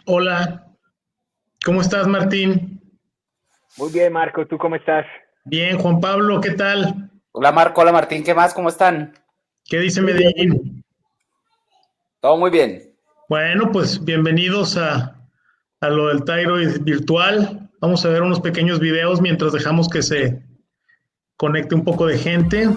Hola, ¿cómo estás, Martín? Muy bien, Marco, ¿tú cómo estás? Bien, Juan Pablo, ¿qué tal? Hola Marco, hola Martín, ¿qué más? ¿Cómo están? ¿Qué dice Muy bien, muy bien. Medellín? Todo muy bien. Bueno, pues bienvenidos a lo del Thyroid virtual. Vamos a ver unos pequeños videos mientras dejamos que se conecte un poco de gente.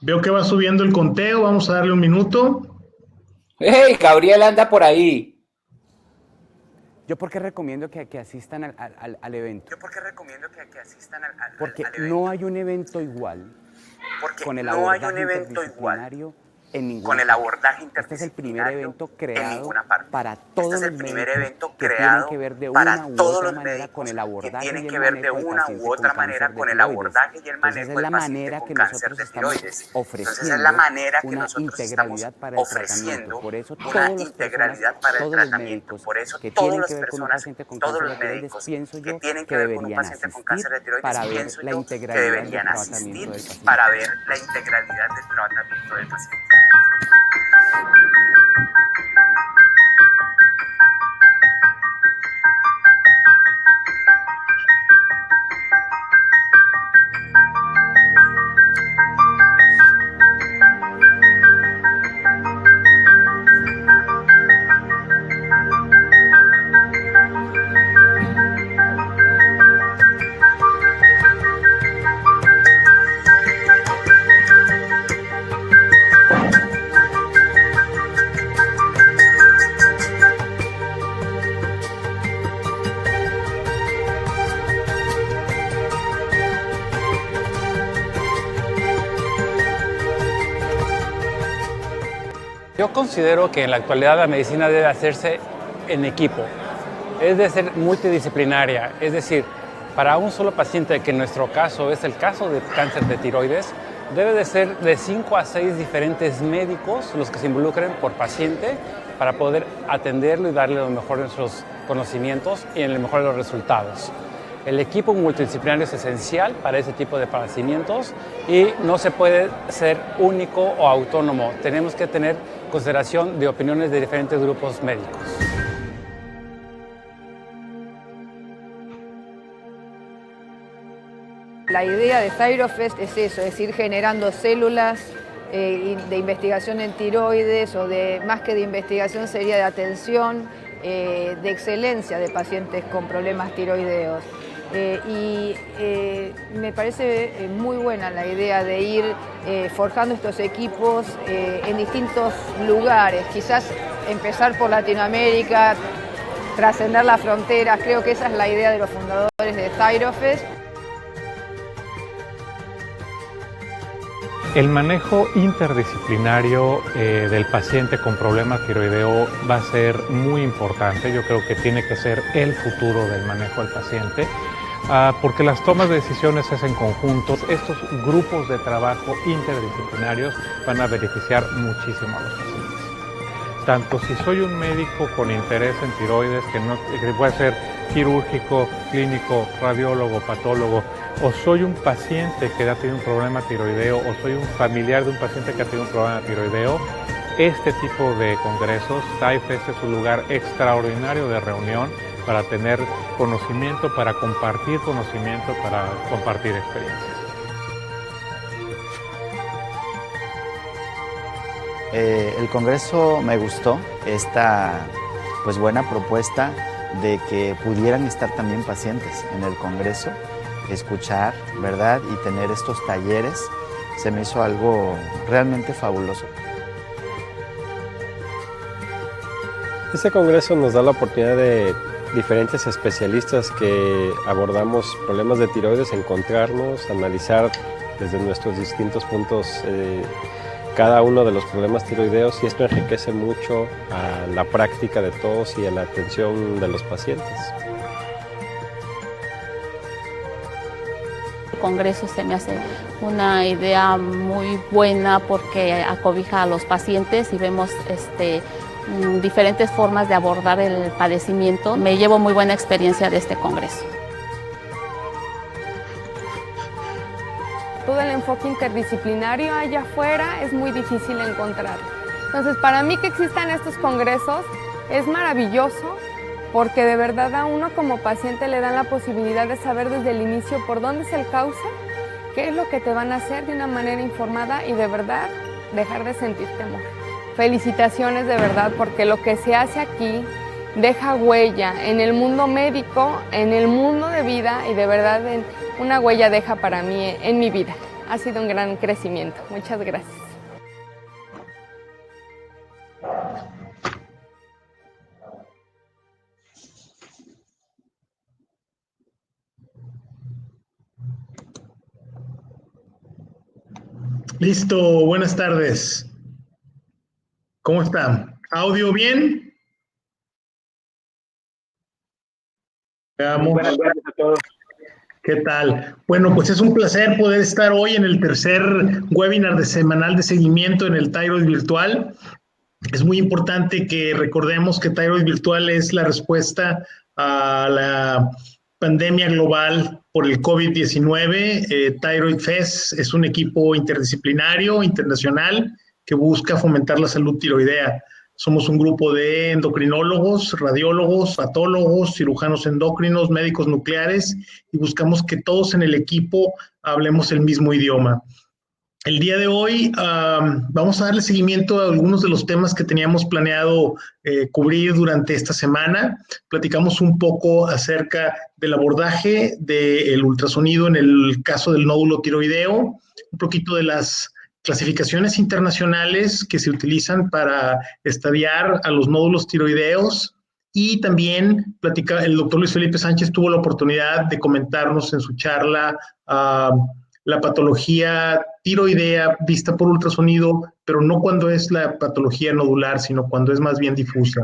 Veo que va subiendo el conteo, vamos a darle un minuto. ¡Hey! Gabriel anda por ahí. Yo porque recomiendo que asistan al evento. Porque no hay un evento igual con el abordaje interdisciplinario en ninguna parte. Este es el primer evento creado para todos los médicos que tienen que ver de una u otra manera con el abordaje y el manejo del paciente con cáncer de tiroides. Entonces es la manera que nosotros estamos ofreciendo una integralidad para el tratamiento. Por eso todas las personas, todos los médicos que tienen que ver con un paciente con cáncer de tiroides, pienso yo que deberían asistir para ver la integralidad del tratamiento del paciente. Yo considero que en la actualidad la medicina debe hacerse en equipo, es de ser multidisciplinaria, es decir, para un solo paciente, que en nuestro caso es el caso de cáncer de tiroides, debe de ser de 5 a 6 diferentes médicos los que se involucren por paciente para poder atenderlo y darle lo mejor de nuestros conocimientos y en el mejor de los resultados. El equipo multidisciplinario es esencial para ese tipo de padecimientos y no se puede ser único o autónomo. Tenemos que tener consideración de opiniones de diferentes grupos médicos. La idea de Thyrofest es eso, es ir generando células de investigación en tiroides o más que de investigación sería de atención, de excelencia de pacientes con problemas tiroideos. Me parece muy buena la idea de ir forjando estos equipos en distintos lugares, quizás empezar por Latinoamérica, trascender las fronteras. Creo que esa es la idea de los fundadores de Thyrofest. El manejo interdisciplinario del paciente con problema tiroideo va a ser muy importante. Yo creo que tiene que ser el futuro del manejo del paciente, porque las tomas de decisiones se hacen conjuntos. Estos grupos de trabajo interdisciplinarios van a beneficiar muchísimo a los pacientes. Tanto si soy un médico con interés en tiroides, que puede ser quirúrgico, clínico, radiólogo, patólogo, o soy un paciente que ha tenido un problema tiroideo, o soy un familiar de un paciente que ha tenido un problema tiroideo, este tipo de congresos, Tyfest es un lugar extraordinario de reunión para tener conocimiento, para compartir experiencias. El congreso me gustó, esta buena propuesta de que pudieran estar también pacientes en el congreso, escuchar, ¿verdad? Y tener estos talleres, se me hizo algo realmente fabuloso. Este congreso nos da la oportunidad de diferentes especialistas que abordamos problemas de tiroides, encontrarnos, analizar desde nuestros distintos puntos cada uno de los problemas tiroideos, y esto enriquece mucho a la práctica de todos y a la atención de los pacientes. congreso se me hace una idea muy buena porque acobija a los pacientes y vemos diferentes formas de abordar el padecimiento. Me llevo muy buena experiencia de este congreso. Todo el enfoque interdisciplinario allá afuera es muy difícil encontrar. Entonces, para mí que existan estos congresos es maravilloso porque de verdad a uno como paciente le dan la posibilidad de saber desde el inicio por dónde es el cauce, qué es lo que te van a hacer de una manera informada y de verdad dejar de sentir temor. Felicitaciones de verdad porque lo que se hace aquí deja huella en el mundo médico, en el mundo de vida y de verdad una huella deja para mí en mi vida. Ha sido un gran crecimiento. Muchas gracias. Listo, buenas tardes. ¿Cómo están? ¿Audio bien? Veamos. Buenas tardes a todos. ¿Qué tal? Bueno, pues es un placer poder estar hoy en el tercer webinar de semanal de seguimiento en el Thyroid Virtual. Es muy importante que recordemos que Thyroid Virtual es la respuesta a la pandemia global por el COVID-19. Thyroid Fest es un equipo interdisciplinario, internacional, que busca fomentar la salud tiroidea. Somos un grupo de endocrinólogos, radiólogos, patólogos, cirujanos endocrinos, médicos nucleares y buscamos que todos en el equipo hablemos el mismo idioma. El día de hoy vamos a darle seguimiento a algunos de los temas que teníamos planeado cubrir durante esta semana. Platicamos un poco acerca del abordaje del ultrasonido en el caso del nódulo tiroideo, un poquito de las clasificaciones internacionales que se utilizan para estadiar a los nódulos tiroideos y también el doctor Luis Felipe Sánchez tuvo la oportunidad de comentarnos en su charla la patología tiroidea vista por ultrasonido, pero no cuando es la patología nodular, sino cuando es más bien difusa.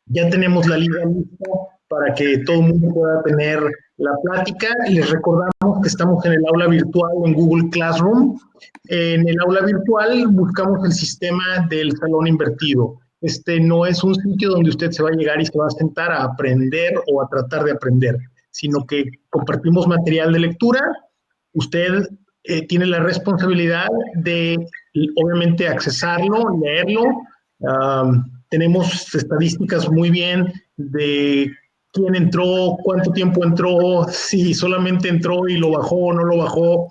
Ya tenemos la liga lista para que todo el mundo pueda tener la plática. Les recordamos que estamos en el aula virtual en Google Classroom. En el aula virtual buscamos el sistema del salón invertido. Este no es un sitio donde usted se va a llegar y se va a sentar a aprender o a tratar de aprender, sino que compartimos material de lectura. Usted tiene la responsabilidad de, obviamente, accesarlo, leerlo. Tenemos estadísticas muy bien de quién entró, cuánto tiempo entró, si solamente entró y lo bajó o no lo bajó.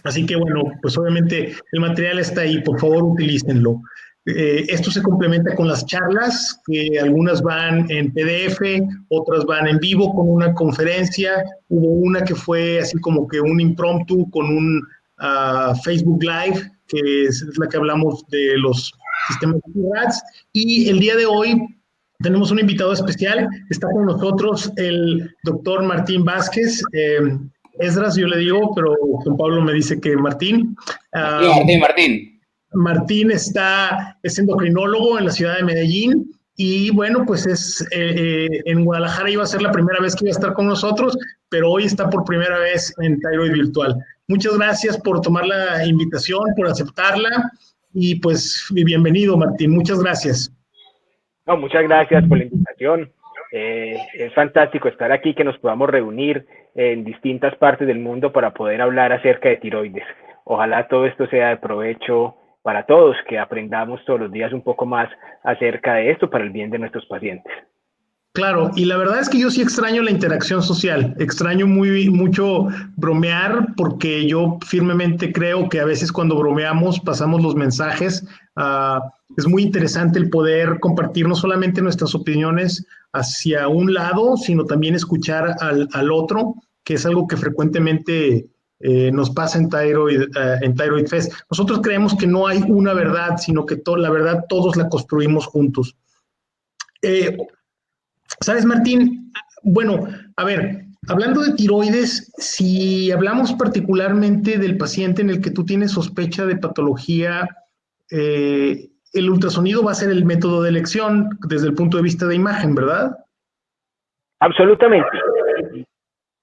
Así que, bueno, pues obviamente el material está ahí, por favor, utilícenlo. Esto se complementa con las charlas, que algunas van en PDF, otras van en vivo con una conferencia. Hubo una que fue así como que un impromptu con un Facebook Live, que es la que hablamos de los sistemas de RADS. Y el día de hoy tenemos un invitado especial. Está con nosotros el doctor Martín Vázquez. Esdras, yo le digo, pero Juan Pablo me dice que Martín. Martín. Martín es endocrinólogo en la ciudad de Medellín y bueno, pues en Guadalajara iba a ser la primera vez que iba a estar con nosotros, pero hoy está por primera vez en Thyroid Virtual. Muchas gracias por tomar la invitación, por aceptarla y pues bienvenido, Martín. Muchas gracias. No, muchas gracias por la invitación. Es fantástico estar aquí, que nos podamos reunir en distintas partes del mundo para poder hablar acerca de tiroides. Ojalá todo esto sea de provecho para todos, que aprendamos todos los días un poco más acerca de esto para el bien de nuestros pacientes. Claro, y la verdad es que yo sí extraño la interacción social, extraño mucho bromear porque yo firmemente creo que a veces cuando bromeamos pasamos los mensajes. Es muy interesante el poder compartir no solamente nuestras opiniones hacia un lado, sino también escuchar al otro, que es algo que frecuentemente nos pasa en Thyroid Fest. Nosotros creemos que no hay una verdad, sino que la verdad todos la construimos juntos. ¿Sabes, Martín? Bueno, a ver, hablando de tiroides, si hablamos particularmente del paciente en el que tú tienes sospecha de patología, el ultrasonido va a ser el método de elección desde el punto de vista de imagen, ¿verdad? Absolutamente.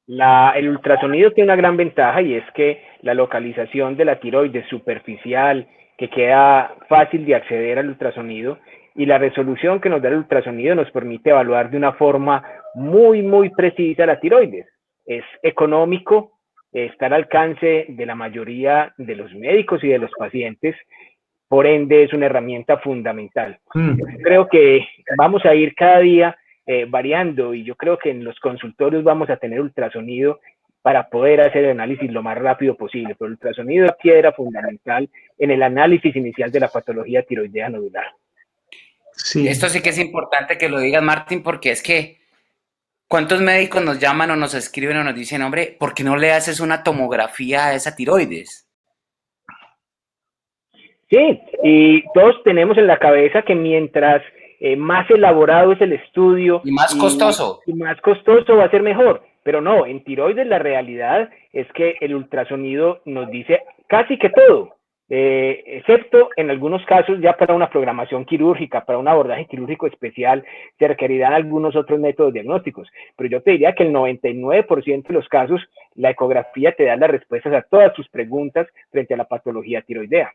El ultrasonido tiene una gran ventaja y es que la localización de la tiroides superficial, que queda fácil de acceder al ultrasonido, y la resolución que nos da el ultrasonido nos permite evaluar de una forma muy, muy precisa la tiroides. Es económico, está al alcance de la mayoría de los médicos y de los pacientes, por ende es una herramienta fundamental. Creo que vamos a ir cada día variando, y yo creo que en los consultorios vamos a tener ultrasonido para poder hacer el análisis lo más rápido posible, pero el ultrasonido es piedra fundamental en el análisis inicial de la patología tiroidea nodular. Sí. Esto sí que es importante que lo digas, Martín, porque es que ¿cuántos médicos nos llaman o nos escriben o nos dicen, hombre, ¿por qué no le haces una tomografía a esa tiroides? Sí, y todos tenemos en la cabeza que mientras más elaborado es el estudio y más costoso va a ser mejor, pero no, en tiroides la realidad es que el ultrasonido nos dice casi que todo, excepto en algunos casos ya para una programación quirúrgica, para un abordaje quirúrgico especial se requerirán algunos otros métodos diagnósticos, pero yo te diría que el 99% de los casos la ecografía te da las respuestas a todas tus preguntas frente a la patología tiroidea.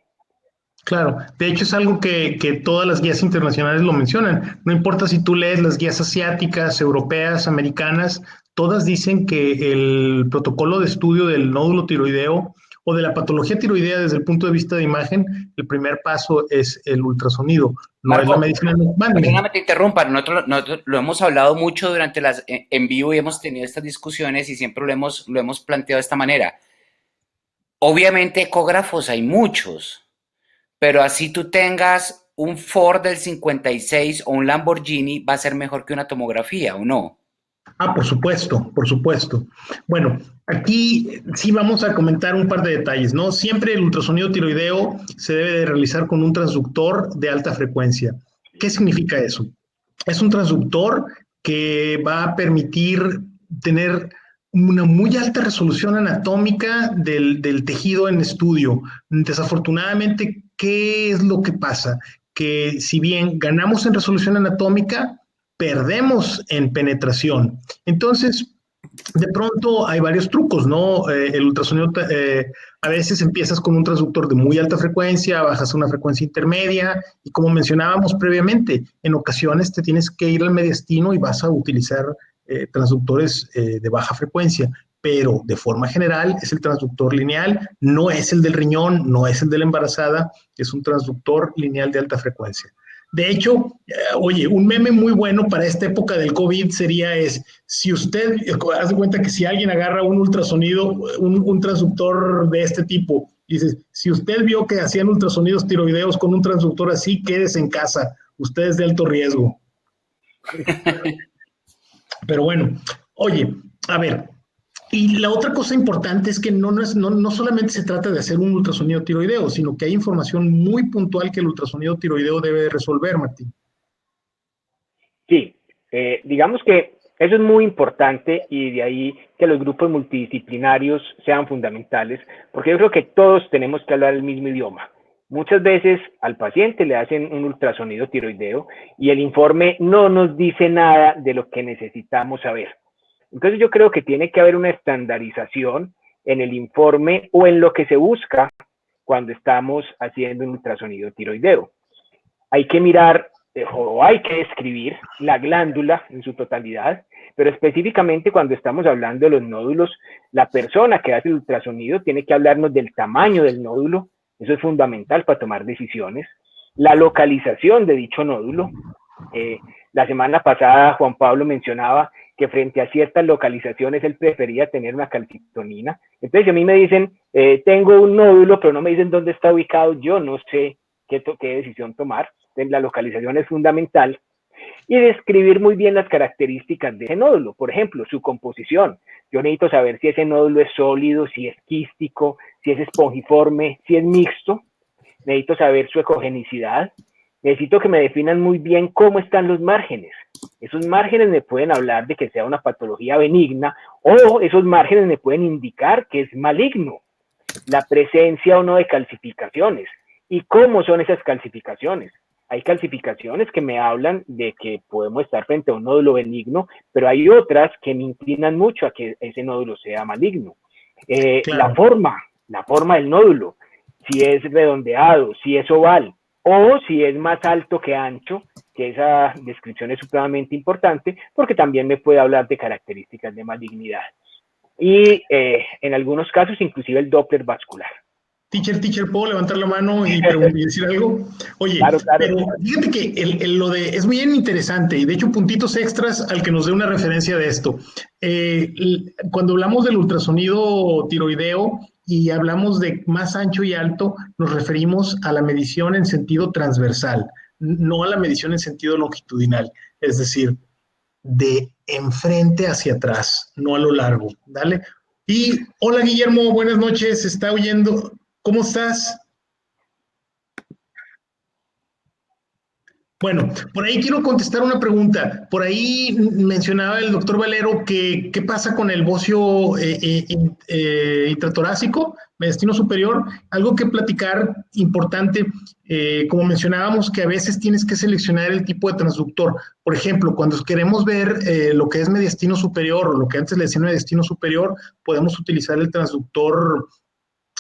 Claro, de hecho es algo que todas las guías internacionales lo mencionan. No importa si tú lees las guías asiáticas, europeas, americanas, todas dicen que el protocolo de estudio del nódulo tiroideo o de la patología tiroidea desde el punto de vista de imagen, el primer paso es el ultrasonido, no Marco, es la medicina. Perdóname, te interrumpa, nosotros lo hemos hablado mucho durante las en vivo y hemos tenido estas discusiones y siempre lo hemos planteado de esta manera. Obviamente ecógrafos hay muchos, pero así tú tengas un Ford del 56 o un Lamborghini, va a ser mejor que una tomografía, ¿o no? Ah, por supuesto, por supuesto. Bueno, aquí sí vamos a comentar un par de detalles, ¿no? Siempre el ultrasonido tiroideo se debe de realizar con un transductor de alta frecuencia. ¿Qué significa eso? Es un transductor que va a permitir tener una muy alta resolución anatómica del tejido en estudio. Desafortunadamente, ¿qué es lo que pasa? Que si bien ganamos en resolución anatómica, perdemos en penetración. Entonces, de pronto hay varios trucos, ¿no? El ultrasonido, a veces empiezas con un transductor de muy alta frecuencia, bajas a una frecuencia intermedia, y como mencionábamos previamente, en ocasiones te tienes que ir al mediastino y vas a utilizar transductores de baja frecuencia, pero de forma general es el transductor lineal, no es el del riñón, no es el de la embarazada, es un transductor lineal de alta frecuencia. De hecho, oye, un meme muy bueno para esta época del COVID sería si usted, haz de cuenta que si alguien agarra un ultrasonido, un transductor de este tipo, dice, si usted vio que hacían ultrasonidos tiroideos con un transductor así, quédese en casa, usted es de alto riesgo. Pero bueno, oye, a ver, y la otra cosa importante es que no solamente se trata de hacer un ultrasonido tiroideo, sino que hay información muy puntual que el ultrasonido tiroideo debe resolver, Martín. Sí, digamos que eso es muy importante y de ahí que los grupos multidisciplinarios sean fundamentales, porque yo creo que todos tenemos que hablar el mismo idioma. Muchas veces al paciente le hacen un ultrasonido tiroideo y el informe no nos dice nada de lo que necesitamos saber. Entonces yo creo que tiene que haber una estandarización en el informe o en lo que se busca cuando estamos haciendo un ultrasonido tiroideo. Hay que mirar o hay que describir la glándula en su totalidad, pero específicamente cuando estamos hablando de los nódulos, la persona que hace el ultrasonido tiene que hablarnos del tamaño del nódulo. Eso es fundamental para tomar decisiones. La localización de dicho nódulo. La semana pasada Juan Pablo mencionaba que frente a ciertas localizaciones él prefería tener una calcitonina. Entonces, si a mí me dicen, tengo un nódulo, pero no me dicen dónde está ubicado, yo no sé qué decisión tomar. Entonces, la localización es fundamental. Y describir muy bien las características de ese nódulo. Por ejemplo, su composición. Yo necesito saber si ese nódulo es sólido, si es quístico, si es espongiforme, si es mixto. Necesito saber su ecogenicidad. Necesito que me definan muy bien cómo están los márgenes. Esos márgenes me pueden hablar de que sea una patología benigna o esos márgenes me pueden indicar que es maligno. La presencia o no de calcificaciones. ¿Y cómo son esas calcificaciones? Hay calcificaciones que me hablan de que podemos estar frente a un nódulo benigno, pero hay otras que me inclinan mucho a que ese nódulo sea maligno. Claro. La forma del nódulo, si es redondeado, si es oval, o si es más alto que ancho, que esa descripción es supremamente importante, porque también me puede hablar de características de malignidad. Y en algunos casos, inclusive el Doppler vascular. Teacher, ¿puedo levantar la mano y decir algo? Oye, claro. Pero fíjate que lo de es bien interesante y de hecho puntitos extras al que nos dé una referencia de esto. Cuando hablamos del ultrasonido tiroideo y hablamos de más ancho y alto, nos referimos a la medición en sentido transversal, no a la medición en sentido longitudinal, es decir, de enfrente hacia atrás, no a lo largo, ¿dale? Y hola Guillermo, buenas noches, está oyendo. ¿Cómo estás? Bueno, por ahí quiero contestar una pregunta. Por ahí mencionaba el doctor Valero que qué pasa con el bocio intratorácico, mediastino superior. Algo que platicar importante, como mencionábamos, que a veces tienes que seleccionar el tipo de transductor. Por ejemplo, cuando queremos ver lo que es mediastino superior o lo que antes le decían mediastino superior, podemos utilizar el transductor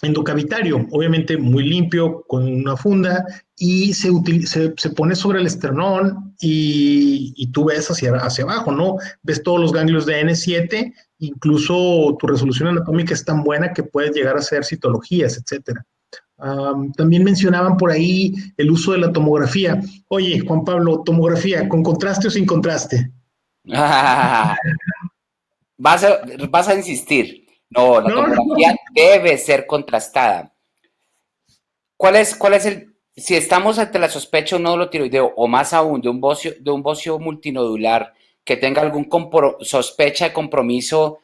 endocavitario, obviamente muy limpio, con una funda, y se pone sobre el esternón y tú ves hacia abajo, ¿no? Ves todos los ganglios de N7, incluso tu resolución anatómica es tan buena que puedes llegar a hacer citologías, etcétera. También mencionaban por ahí el uso de la tomografía. Oye, Juan Pablo, ¿tomografía con contraste o sin contraste? Vas a insistir. No, la tomografía debe ser contrastada. ¿Cuál es si estamos ante la sospecha de un nódulo tiroideo o más aún de un bocio multinodular que tenga algún sospecha de compromiso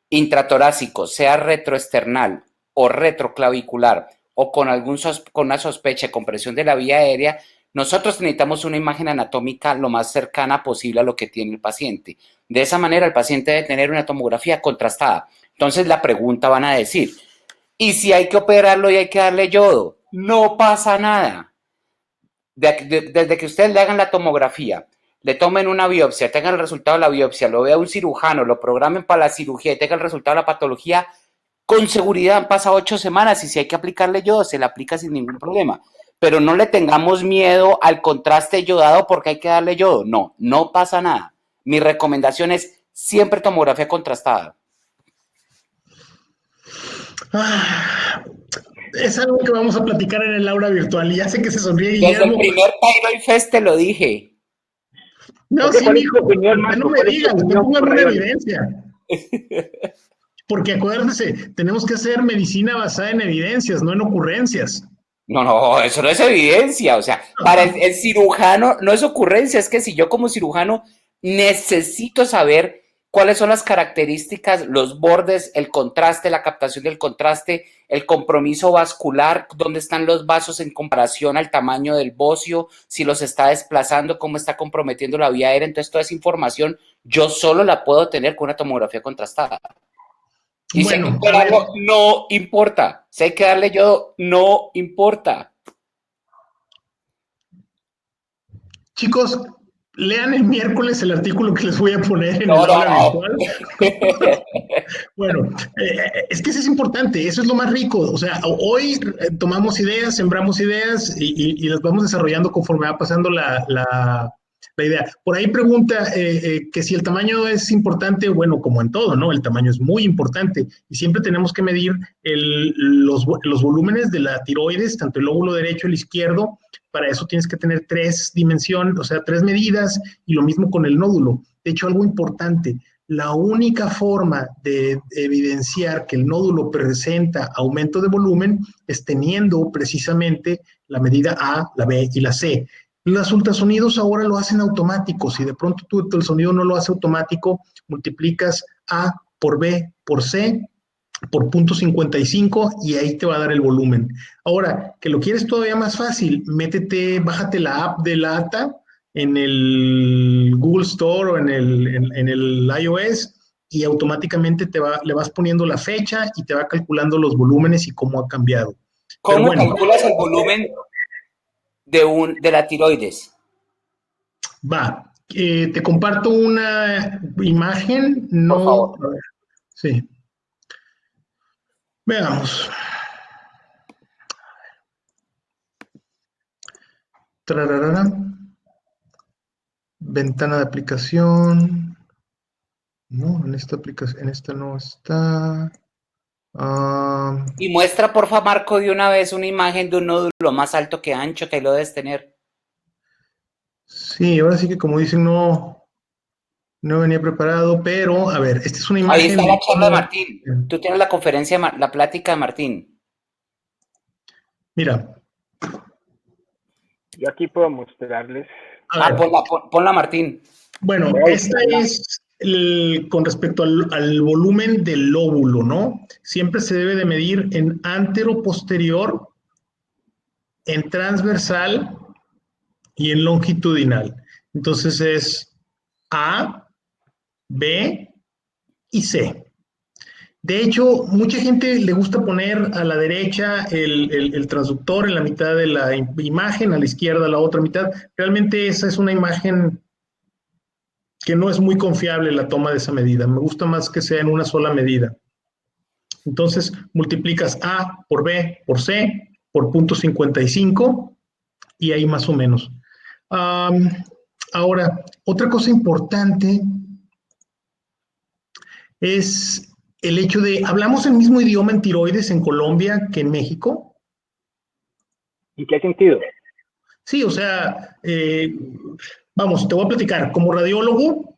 intratorácico, sea retroesternal o retroclavicular o con una sospecha de compresión de la vía aérea, nosotros necesitamos una imagen anatómica lo más cercana posible a lo que tiene el paciente. De esa manera, el paciente debe tener una tomografía contrastada. Entonces, la pregunta van a decir, ¿y si hay que operarlo y hay que darle yodo? No pasa nada. Desde que ustedes le hagan la tomografía, le tomen una biopsia, tengan el resultado de la biopsia, lo vea un cirujano, lo programen para la cirugía y tengan el resultado de la patología, con seguridad han pasado 8 semanas y si hay que aplicarle yodo, se le aplica sin ningún problema. Pero no le tengamos miedo al contraste yodado porque hay que darle yodo. No, no pasa nada. Mi recomendación es siempre tomografía contrastada. Es algo que vamos a platicar en el aula virtual y ya sé que se sonríe Guillermo. Desde el primer Thyroid Fest te lo dije. No, sí, mijo, no me digas, te pongo alguna evidencia. Porque acuérdense, tenemos que hacer medicina basada en evidencias, no en ocurrencias. No, eso no es evidencia, o sea, para el cirujano no es ocurrencia, es que si yo como cirujano necesito saber cuáles son las características, los bordes, el contraste, la captación del contraste, el compromiso vascular, dónde están los vasos en comparación al tamaño del bocio, si los está desplazando, cómo está comprometiendo la vía aérea, entonces toda esa información yo solo la puedo tener con una tomografía contrastada. Y bueno, si hay que operarlo, no importa. Si hay que darle yodo, no importa. Chicos, lean el miércoles el artículo que les voy a poner en el aula virtual. Bueno, es que eso es importante, eso es lo más rico. O sea, hoy tomamos ideas, sembramos ideas y las vamos desarrollando conforme va pasando la idea. Por ahí pregunta que si el tamaño es importante. Bueno, como en todo, ¿no? El tamaño es muy importante y siempre tenemos que medir los volúmenes de la tiroides, tanto el lóbulo derecho y el izquierdo. Para eso tienes que tener 3 dimensiones, o sea, 3 medidas, y lo mismo con el nódulo. De hecho, algo importante, la única forma de evidenciar que el nódulo presenta aumento de volumen es teniendo precisamente la medida A, la B y la C. Los ultrasonidos ahora lo hacen automático. Si de pronto tú el sonido no lo hace automático, multiplicas A por B por C por 0.55 y ahí te va a dar el volumen. Ahora, que lo quieres todavía más fácil, bájate la app de la ATA en el Google Store o en el iOS y automáticamente le vas poniendo la fecha y te va calculando los volúmenes y cómo ha cambiado. ¿Cómo calculas el volumen de la tiroides? Va, te comparto una imagen, no, por favor. A ver, sí. Veamos. Trararara. Ventana de aplicación. No, en esta aplicación, en esta no está. Y muestra, porfa, Marco, de una vez una imagen de un nódulo más alto que ancho, que lo debes tener. Sí, ahora sí que como dicen, no venía preparado, pero a ver, esta es una imagen. Ahí está la charla de Martín. Tú tienes la conferencia, la plática de Martín. Mira. Yo aquí puedo mostrarles. Ponla, Martín. Bueno, esta es con respecto al volumen del lóbulo, ¿no? Siempre se debe de medir en antero-posterior, en transversal y en longitudinal. Entonces es A, B y C. De hecho, mucha gente le gusta poner a la derecha el transductor en la mitad de la imagen, a la izquierda la otra mitad. Realmente esa es una imagen que no es muy confiable la toma de esa medida. Me gusta más que sea en una sola medida. Entonces, multiplicas A por B por C por 0.55 y ahí más o menos. Ahora, otra cosa importante es el hecho de, ¿hablamos el mismo idioma en tiroides en Colombia que en México? ¿En qué sentido? Sí, o sea, vamos, te voy a platicar. Como radiólogo,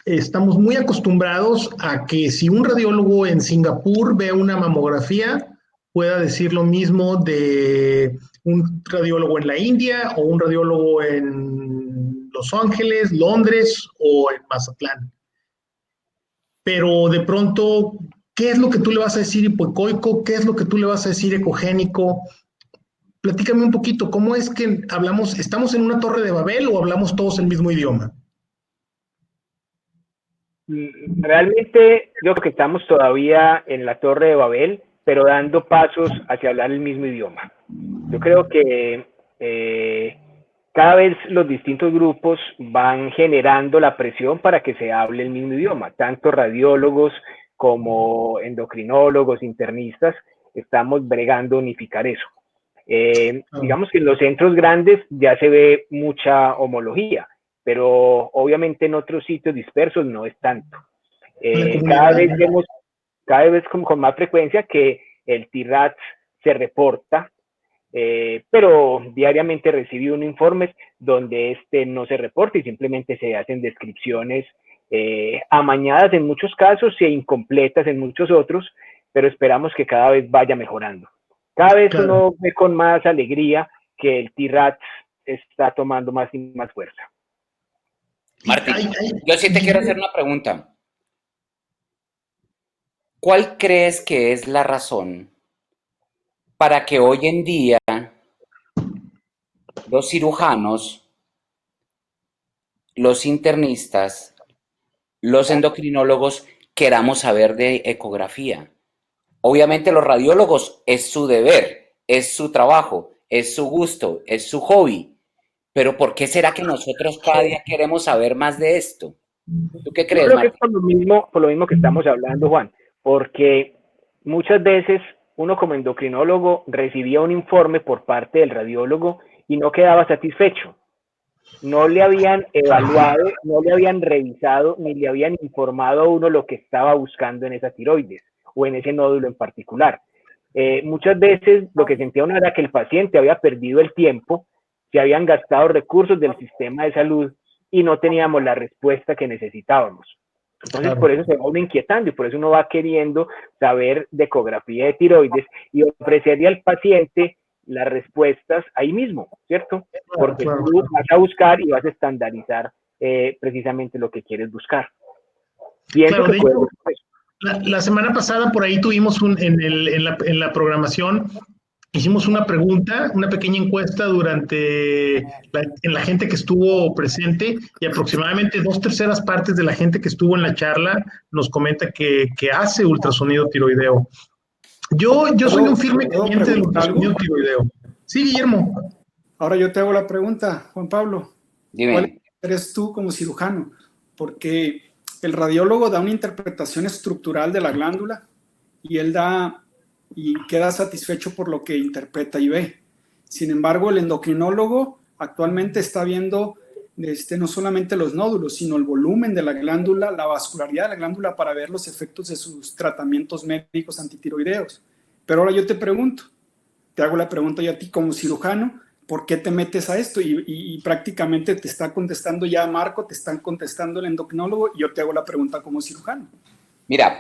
estamos muy acostumbrados a que si un radiólogo en Singapur ve una mamografía, pueda decir lo mismo de un radiólogo en la India o un radiólogo en Los Ángeles, Londres o en Mazatlán. Pero de pronto, ¿qué es lo que tú le vas a decir hipoecoico? ¿Qué es lo que tú le vas a decir ecogénico? Platícame un poquito, ¿cómo es que hablamos, estamos en una torre de Babel o hablamos todos el mismo idioma? Realmente yo creo que estamos todavía en la torre de Babel, pero dando pasos hacia hablar el mismo idioma. Yo creo que cada vez los distintos grupos van generando la presión para que se hable el mismo idioma, tanto radiólogos como endocrinólogos, internistas, estamos bregando a unificar eso. Digamos que en los centros grandes ya se ve mucha homología, pero obviamente en otros sitios dispersos no es tanto. Cada vez con más frecuencia que el TIRATS se reporta, pero diariamente recibo un informe donde no se reporta y simplemente se hacen descripciones amañadas en muchos casos e incompletas en muchos otros, pero esperamos que cada vez vaya mejorando. Cada vez uno ve con más alegría que el TIRATS está tomando más y más fuerza. Martín, yo sí te quiero hacer una pregunta. ¿Cuál crees que es la razón para que hoy en día los cirujanos, los internistas, los endocrinólogos queramos saber de ecografía? Obviamente los radiólogos es su deber, es su trabajo, es su gusto, es su hobby. Pero ¿por qué será que nosotros cada día queremos saber más de esto? ¿Tú qué crees, Yo creo Martín? que es por lo mismo que estamos hablando, Juan, porque muchas veces uno como endocrinólogo recibía un informe por parte del radiólogo y no quedaba satisfecho. No le habían evaluado, no le habían revisado, ni le habían informado a uno lo que estaba buscando en esa tiroides o en ese nódulo en particular. Muchas veces lo que sentía uno era que el paciente había perdido el tiempo, se habían gastado recursos del sistema de salud y no teníamos la respuesta que necesitábamos. Entonces, por eso se va uno inquietando y por eso uno va queriendo saber de ecografía de tiroides y ofrecerle al paciente las respuestas ahí mismo, ¿cierto? Porque tú vas a buscar y vas a estandarizar precisamente lo que quieres buscar. Pienso que puede ser eso. La semana pasada por ahí tuvimos en la programación, hicimos una pregunta, una pequeña encuesta en la gente que estuvo presente y aproximadamente 2/3 partes de la gente que estuvo en la charla nos comenta que hace ultrasonido tiroideo. Yo soy un firme creyente del ultrasonido tiroideo. Sí, Guillermo. Ahora yo te hago la pregunta, Juan Pablo. Dime. ¿Cuál eres tú como cirujano? Porque el radiólogo da una interpretación estructural de la glándula y él da y queda satisfecho por lo que interpreta y ve. Sin embargo, el endocrinólogo actualmente está viendo no solamente los nódulos, sino el volumen de la glándula, la vascularidad de la glándula para ver los efectos de sus tratamientos médicos antitiroideos. Pero ahora yo te pregunto, te hago la pregunta yo a ti como cirujano, ¿por qué te metes a esto? Y prácticamente te está contestando ya Marco, te están contestando el endocrinólogo y yo te hago la pregunta como cirujano. Mira,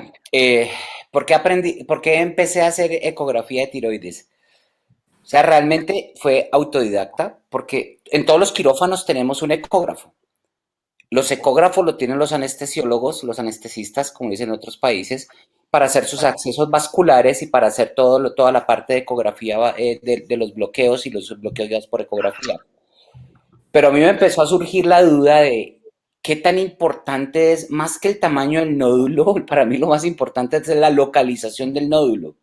¿por qué empecé a hacer ecografía de tiroides? O sea, realmente fue autodidacta, porque en todos los quirófanos tenemos un ecógrafo. Los ecógrafos lo tienen los anestesiólogos, los anestesistas, como dicen en otros países, para hacer sus accesos vasculares y para hacer toda la parte de ecografía de los bloqueos y los bloqueos por ecografía. Pero a mí me empezó a surgir la duda de qué tan importante es, más que el tamaño del nódulo, para mí lo más importante es la localización del nódulo.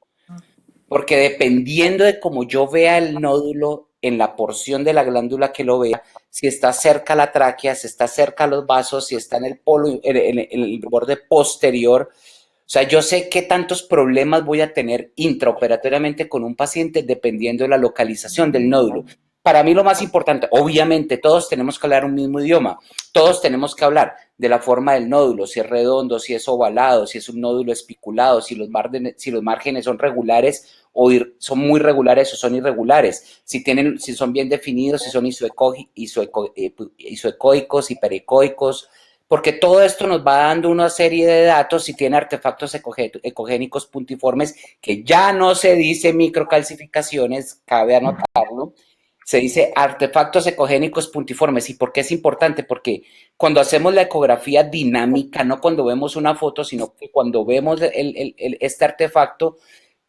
Porque dependiendo de cómo yo vea el nódulo en la porción de la glándula que lo vea, si está cerca a la tráquea, si está cerca a los vasos, si está en el el borde posterior, o sea, yo sé qué tantos problemas voy a tener intraoperatoriamente con un paciente dependiendo de la localización del nódulo. Para mí lo más importante, obviamente todos tenemos que hablar un mismo idioma, todos tenemos que hablar de la forma del nódulo, si es redondo, si es ovalado, si es un nódulo espiculado, si los márgenes son regulares o son muy regulares o son irregulares, si son bien definidos, si son isoecoicos, hiperecoicos, porque todo esto nos va dando una serie de datos si tiene artefactos ecogénicos puntiformes, que ya no se dice microcalcificaciones, cabe anotarlo, se dice artefactos ecogénicos puntiformes. ¿Y por qué es importante? Porque cuando hacemos la ecografía dinámica, no cuando vemos una foto, sino que cuando vemos este artefacto,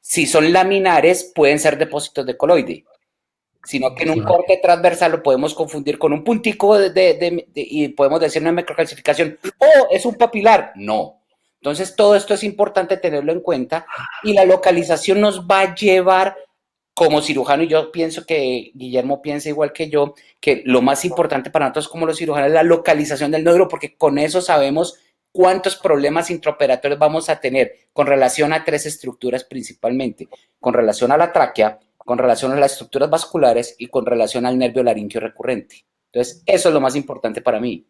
si son laminares, pueden ser depósitos de coloide, sino que en un corte transversal lo podemos confundir con un puntico y podemos decir una microcalcificación. ¡Oh, es un papilar! No. Entonces, todo esto es importante tenerlo en cuenta y la localización nos va a llevar como cirujano, y yo pienso que Guillermo piensa igual que yo, que lo más importante para nosotros como los cirujanos es la localización del nódulo, porque con eso sabemos cuántos problemas intraoperatorios vamos a tener con relación a 3 estructuras principalmente, con relación a la tráquea, con relación a las estructuras vasculares y con relación al nervio laringio recurrente. Entonces, eso es lo más importante para mí.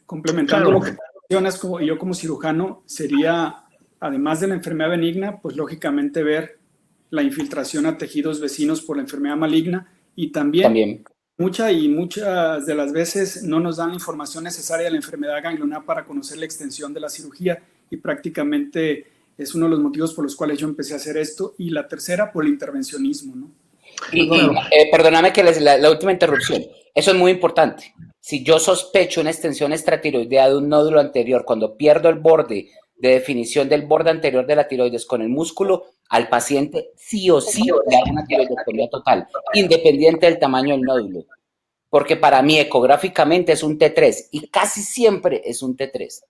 Complementando lo que mencionas, yo como cirujano, sería, además de la enfermedad benigna, pues lógicamente ver la infiltración a tejidos vecinos por la enfermedad maligna y también. Muchas de las veces no nos dan la información necesaria de la enfermedad ganglionar para conocer la extensión de la cirugía y prácticamente es uno de los motivos por los cuales yo empecé a hacer esto. Y la tercera, por el intervencionismo, ¿no? Perdóname que la última interrupción. Eso es muy importante. Si yo sospecho una extensión extratiroidea de un nódulo anterior, cuando pierdo el borde de definición del borde anterior de la tiroides con el músculo, al paciente sí o sí le hago una tiroidectomía total, independiente del tamaño del nódulo. Porque para mí ecográficamente es un T3 y casi siempre es un T3.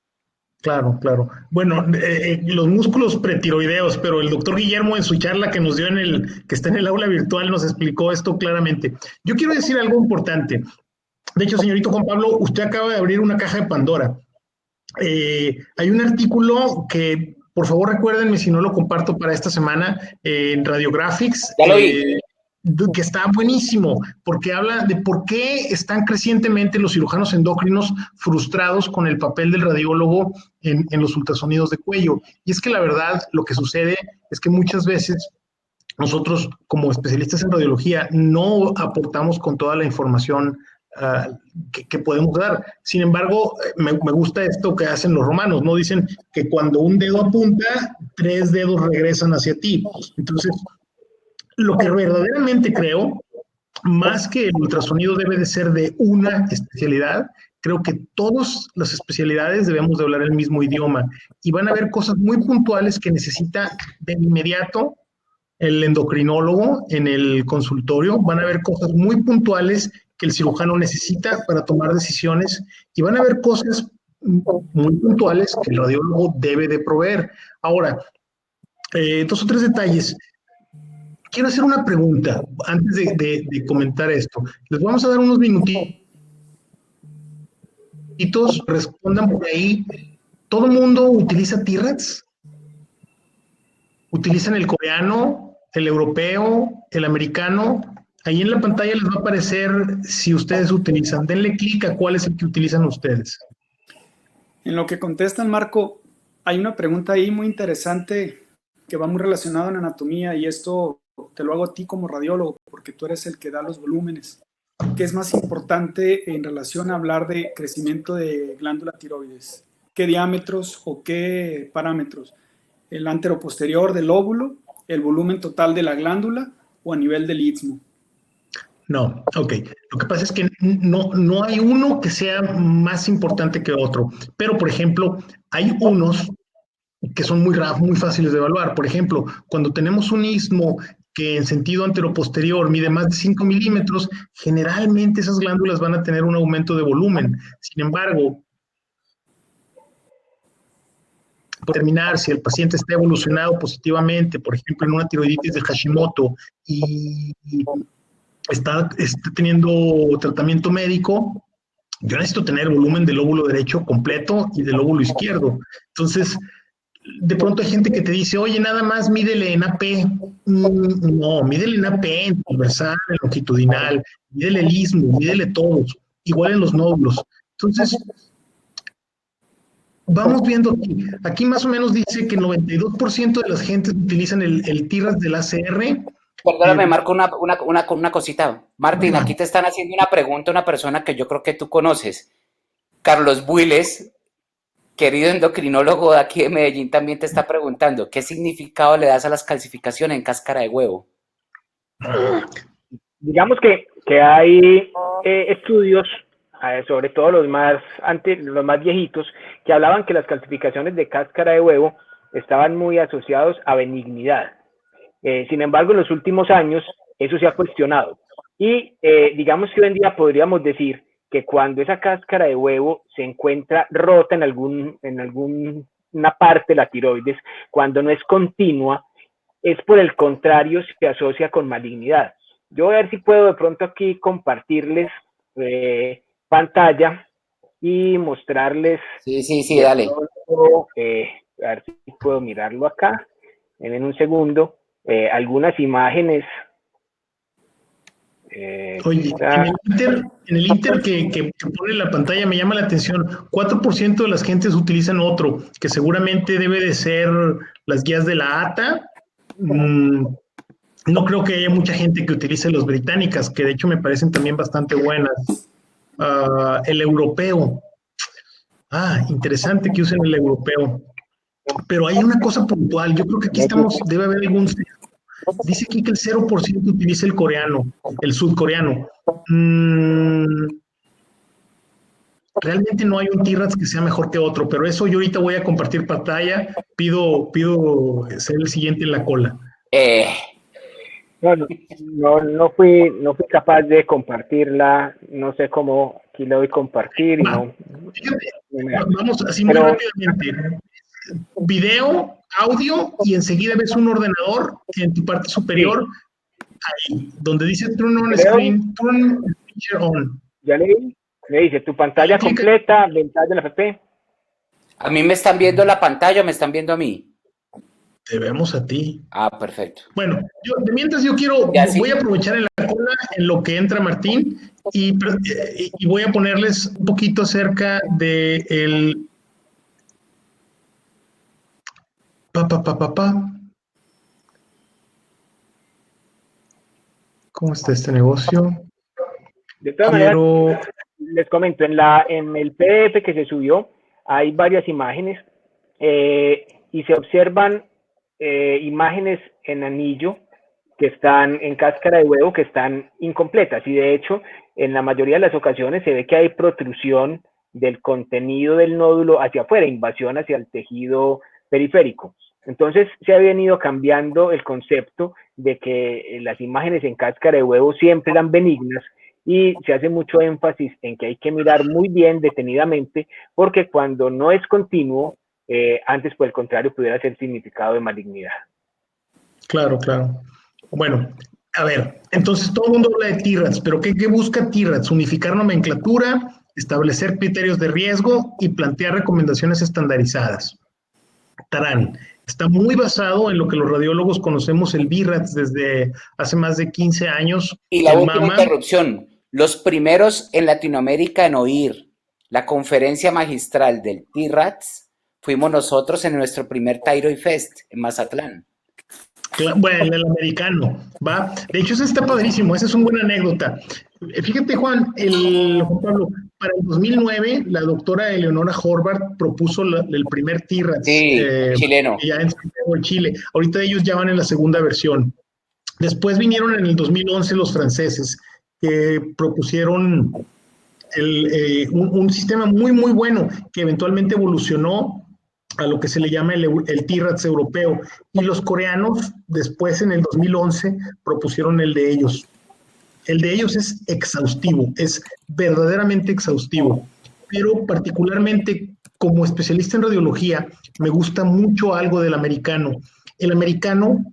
Claro, claro. Bueno, los músculos pretiroideos, pero el doctor Guillermo en su charla que nos dio que está en el aula virtual nos explicó esto claramente. Yo quiero decir algo importante. De hecho, señorito Juan Pablo, usted acaba de abrir una caja de Pandora. Hay un artículo que, por favor, recuérdenme si no lo comparto para esta semana en Radiographics. Ya lo vi. Que está buenísimo, porque habla de por qué están crecientemente los cirujanos endocrinos frustrados con el papel del radiólogo en los ultrasonidos de cuello. Y es que la verdad, lo que sucede es que muchas veces nosotros, como especialistas en radiología, no aportamos con toda la información que podemos dar. Sin embargo, me gusta esto que hacen los romanos, ¿no? Dicen que cuando un dedo apunta, 3 dedos regresan hacia ti. Entonces, lo que verdaderamente creo, más que el ultrasonido debe de ser de una especialidad, creo que todas las especialidades debemos de hablar el mismo idioma y van a haber cosas muy puntuales que necesita de inmediato el endocrinólogo en el consultorio, van a haber cosas muy puntuales que el cirujano necesita para tomar decisiones y van a haber cosas muy puntuales que el radiólogo debe de proveer. Ahora, 2 o 3 detalles. quiero hacer una pregunta antes de comentar esto. Les vamos a dar unos minutitos, respondan por ahí. ¿Todo el mundo utiliza T-Rex? ¿Utilizan el coreano, el europeo, el americano? Ahí en la pantalla les va a aparecer si ustedes utilizan. Denle clic a cuál es el que utilizan ustedes. En lo que contestan, Marco, hay una pregunta ahí muy interesante que va muy relacionada en anatomía, y esto te lo hago a ti como radiólogo, porque tú eres el que da los volúmenes. ¿Qué es más importante en relación a hablar de crecimiento de glándula tiroides? ¿Qué diámetros o qué parámetros? ¿El anteroposterior del óvulo, el volumen total de la glándula o a nivel del istmo? No, ok. Lo que pasa es que no hay uno que sea más importante que otro, pero por ejemplo, hay unos que son muy fáciles de evaluar. Por ejemplo, cuando tenemos un istmo que en sentido anteroposterior mide más de 5 milímetros, generalmente esas glándulas van a tener un aumento de volumen. Sin embargo, por terminar, si el paciente está evolucionado positivamente, por ejemplo, en una tiroiditis de Hashimoto y está teniendo tratamiento médico, yo necesito tener el volumen del lóbulo derecho completo y del lóbulo izquierdo. Entonces, de pronto hay gente que te dice, oye, nada más mídele en AP. No, mídele en AP, en transversal, en longitudinal, mídele el istmo, mídele todos, igual en los nódulos. Entonces, vamos viendo aquí. Aquí más o menos dice que el 92% de las gentes utilizan el T-Rex del ACR. Perdóname, Marco, una cosita. Martín, aquí te están haciendo una pregunta una persona que yo creo que tú conoces. Carlos Builes, querido endocrinólogo de aquí de Medellín, también te está preguntando, ¿qué significado le das a las calcificaciones en cáscara de huevo? Digamos que hay estudios, sobre todo los más viejitos, que hablaban que las calcificaciones de cáscara de huevo estaban muy asociados a benignidad. Sin embargo, en los últimos años eso se ha cuestionado. Y digamos que hoy en día podríamos decir que cuando esa cáscara de huevo se encuentra rota en alguna parte de la tiroides, cuando no es continua, es por el contrario, se asocia con malignidad. Yo voy a ver si puedo de pronto aquí compartirles pantalla y mostrarles. Sí, dale. Pronto, a ver si puedo mirarlo acá. En un segundo. Algunas imágenes. Oye, en el Inter que pone la pantalla me llama la atención, 4% de las gentes utilizan otro, que seguramente debe de ser las guías de la ATA. No creo que haya mucha gente que utilice las británicas, que de hecho me parecen también bastante buenas. El europeo. Interesante que usen el europeo. Pero hay una cosa puntual, yo creo que aquí debe haber algún... Dice aquí que el 0% utiliza el coreano, el sudcoreano. Realmente no hay un T-Rex que sea mejor que otro, pero eso yo ahorita voy a compartir pantalla, pido ser el siguiente en la cola. No fui capaz de compartirla, no sé cómo, aquí le doy compartir y no. Vamos así muy rápidamente. Video, audio, y enseguida ves un ordenador en tu parte superior, ahí, donde dice Turn on Screen, Turn Feature On. Ya le dice, tu pantalla completa, ventana de la app. ¿A mí me están viendo la pantalla o me están viendo a mí? Te vemos a ti. Perfecto. Bueno, mientras voy a aprovechar en la cola en lo que entra Martín y voy a ponerles un poquito acerca de el... ¿Cómo está este negocio? De todas maneras, les comento, en el PDF que se subió hay varias imágenes y se observan imágenes en anillo que están en cáscara de huevo, que están incompletas, y de hecho en la mayoría de las ocasiones se ve que hay protrusión del contenido del nódulo hacia afuera, invasión hacia el tejido periférico. Entonces se ha venido cambiando el concepto de que las imágenes en cáscara de huevo siempre eran benignas, y se hace mucho énfasis en que hay que mirar muy bien detenidamente, porque cuando no es continuo, antes por el contrario pudiera ser significado de malignidad. Claro. Bueno, a ver, entonces todo el mundo habla de TIRATS, pero ¿qué busca TIRATS? Unificar nomenclatura, establecer criterios de riesgo y plantear recomendaciones estandarizadas. Tarán, está muy basado en lo que los radiólogos conocemos el BIRATS desde hace más de 15 años. Y la última interrupción, los primeros en Latinoamérica en oír la conferencia magistral del TIRATS fuimos nosotros en nuestro primer Thyroid Fest en Mazatlán. Bueno, el americano, ¿va? De hecho, ese está padrísimo, esa es una buena anécdota. Fíjate, Juan Pablo, para el 2009, la doctora Eleonora Horvath propuso el primer TIRATS. Sí, chileno. Ya en Santiago, Chile. Ahorita ellos ya van en la segunda versión. Después vinieron en el 2011 los franceses, que propusieron un sistema muy, muy bueno, que eventualmente evolucionó a lo que se le llama el TIRATS europeo. Y los coreanos, después en el 2011, propusieron el de ellos. El de ellos es exhaustivo, es verdaderamente exhaustivo. Pero particularmente como especialista en radiología, me gusta mucho algo del americano. El americano,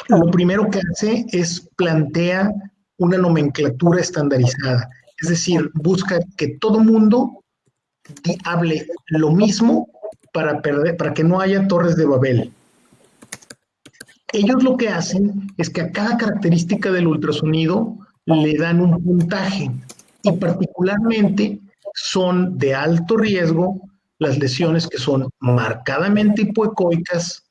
lo primero que hace es plantea una nomenclatura estandarizada. Es decir, busca que todo mundo hable lo mismo para que no haya torres de Babel. Ellos lo que hacen es que a cada característica del ultrasonido le dan un puntaje y particularmente son de alto riesgo las lesiones que son marcadamente hipoecoicas,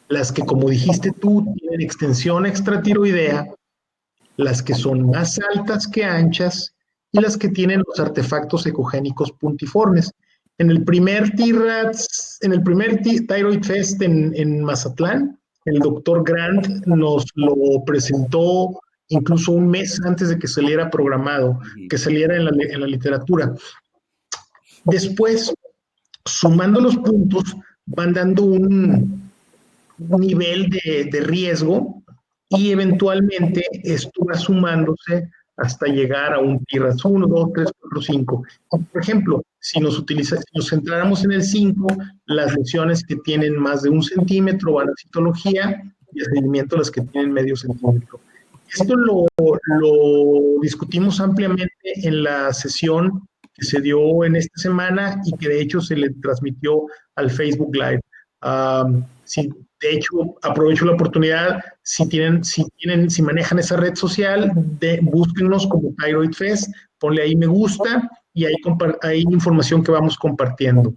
las que, como dijiste tú, tienen extensión extratiroidea, las que son más altas que anchas y las que tienen los artefactos ecogénicos puntiformes. En el primer TIRATS, en el primer Thyroid Fest en Mazatlán, el doctor Grant nos lo presentó incluso un mes antes de que saliera programado, que saliera en la literatura. Después, sumando los puntos, van dando un nivel de riesgo y eventualmente esto va sumándose hasta llegar a un TIRATS 1, 2, 3, 4, 5. Por ejemplo, si nos centráramos en el 5, las lesiones que tienen más de 1 centímetro van a citología y a seguimiento las que tienen medio centímetro. Esto lo discutimos ampliamente en la sesión que se dio en esta semana y que de hecho se le transmitió al Facebook Live. Sí, de hecho, aprovecho la oportunidad, si manejan esa red social, búsquennos como Thyroid Fest, ponle ahí me gusta y hay información que vamos compartiendo.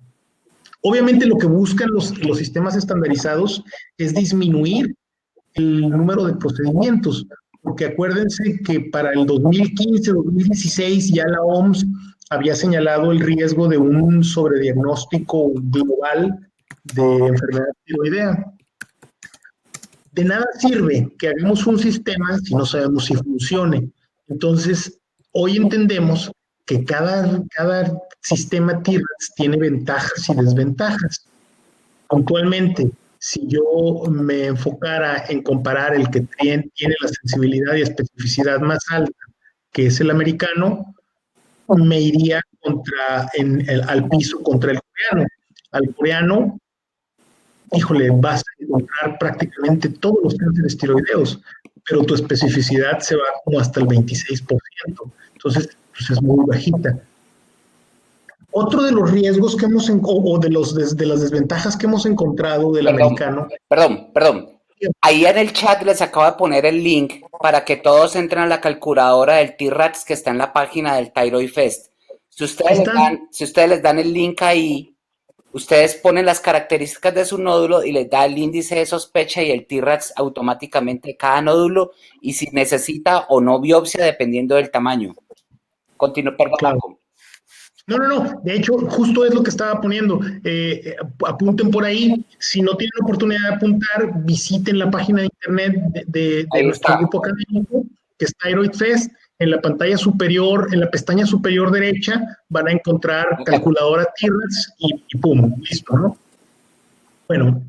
Obviamente lo que buscan los sistemas estandarizados es disminuir el número de procedimientos, porque acuérdense que para el 2015-2016 ya la OMS había señalado el riesgo de un sobrediagnóstico global de enfermedad tiroidea. De nada sirve que hagamos un sistema si no sabemos si funcione. Entonces, hoy entendemos que cada sistema TIRATS tiene ventajas y desventajas. Puntualmente, si yo me enfocara en comparar el que tiene la sensibilidad y especificidad más alta, que es el americano, me iría al piso contra el coreano. Al coreano, híjole, vas a encontrar prácticamente todos los cánceres tiroideos, pero tu especificidad se va como hasta el 26%. Entonces, pues es muy bajita. Otro de los riesgos que hemos, o de las desventajas que hemos encontrado del americano. Perdón. Ahí en el chat les acabo de poner el link para que todos entren a la calculadora del TIRATS que está en la página del Thyroid Fest. Si ustedes les dan el link ahí, ustedes ponen las características de su nódulo y les da el índice de sospecha y el TIRATS automáticamente de cada nódulo y si necesita o no biopsia dependiendo del tamaño. Continúo, perdón. Claro. No. De hecho, justo es lo que estaba poniendo. Apunten por ahí. Si no tienen oportunidad de apuntar, visiten la página de internet de nuestro grupo académico, que es Thyroid Fest. En la pantalla superior, en la pestaña superior derecha, van a encontrar calculadora TIRATS y pum, listo, ¿no? Bueno,